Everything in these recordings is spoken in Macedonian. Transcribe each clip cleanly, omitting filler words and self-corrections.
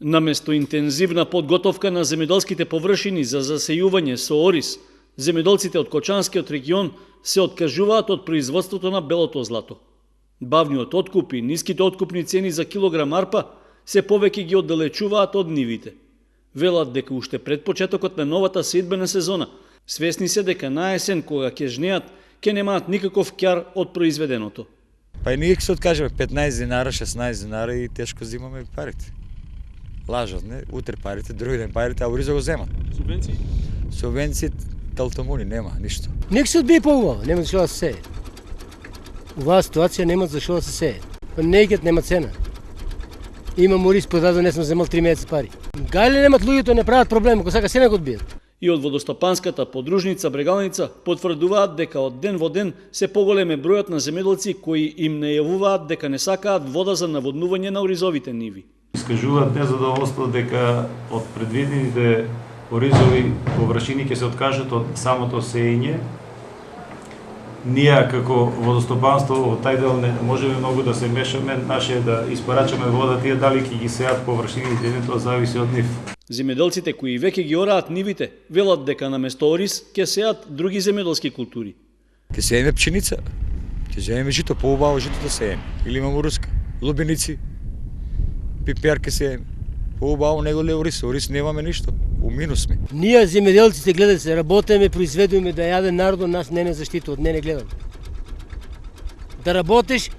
Наместо интензивна подготовка на земјоделските површини за засејување со ориз, земјоделците од Кочанскиот регион се откажуваат од производството на белото злато. Бавниот откуп и ниските откупни цени за килограм арпа се повеќе ги оддалечуваат од нивите. Велат дека уште пред почетокот на новата сејдбена сезона, свесни се дека на есен кога ќе жнеат, ќе немаат никаков ќар од произведеното. Па и ние ќе се откажеме 15 динара, 16 динара и тешко зимаме парите. Лажат, не? Утре парите, други ден парите, а ориза го земат. Субвенции? Субвенции, талтамуни, нема, ништо. Нека се одбие по-убаво, нема зашо да се сее. Оваа ситуација нема зашо да се сее. Па нејкет нема цена. Имам ориз продаден, не сме земал 3 месеци пари. Гајле немат луѓето, не прават проблем, ако сака се не го одбијат. И од водостопанската подружница Брегалница потврдуваат дека од ден во ден се поголем е бројот на земјоделци кои им најавуваат дека не сакаат вода за наводнување на оризовите ниви. Искажуваат незадоволство дека од предвидените оризови површини ќе се откажат од самото сеење. Ние како водостопанство во тај дел не можеме многу да се мешаме, наше да испарачаме вода, тие дали ќе ги сеат површините, тоа зависи од нив. Земјоделците кои веќе ги ораат нивите велат дека наместо ориз ќе сеат други земјоделски култури. Ќе сееме пшеница, ќе земеме жито, поубаво жито да сееме. Или имамо руска, лубеници, пипер ќе сееме. Поубаво него ле ориз, ориз немаме ништо, у минус сме. Ние земјоделците гледате се, работиме, произведуваме да јаде народот, нас не заштитува, не гледаме. Да работиш,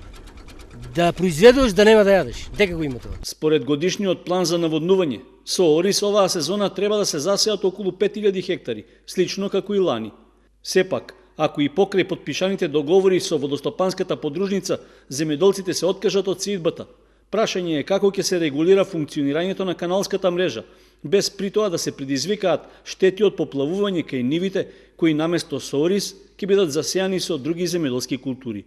да произведуваш, да нема да јадеш. Дека го има тоа? Според годишниот план за наводнување, со ориз оваа сезона треба да се засеат околу 5000 хектари, слично како и лани. Сепак, ако и покрај подпишаните договори со водостопанската подружница, земјоделците се откажат од сејдбата, прашање е како ќе се регулира функционирањето на каналската мрежа, без при тоа да се предизвикаат штети од поплавување кај нивите, кои наместо со ориз ќе бидат засејани со други земјоделски култури.